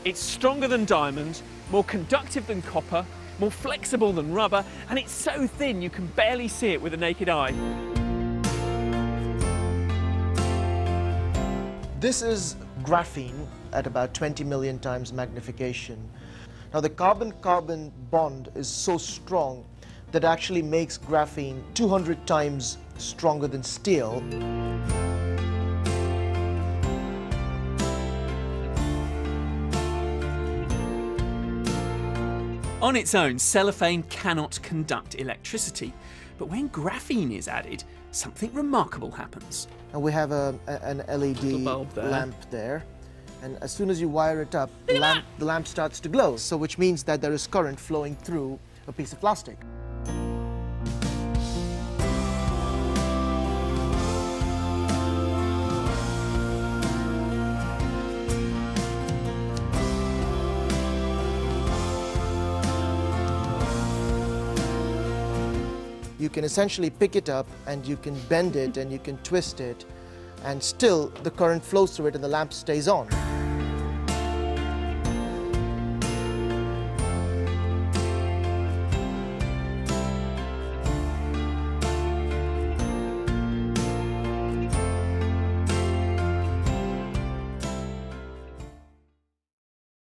It's stronger than diamond, more conductive than copper, more flexible than rubber, and it's so thin you can barely see it with the naked eye. This is graphene at about 20 million times magnification. Now the carbon-carbon bond is so strong that it actually makes graphene 200 times stronger than steel. On its own, cellophane cannot conduct electricity, but when graphene is added, something remarkable happens. And we have an LED bulb there. lamp there, and as soon as you wire it up, the lamp starts to glow, so which means that there is current flowing through a piece of plastic. You can essentially pick it up and you can bend it and you can twist it, and still the current flows through it and the lamp stays on.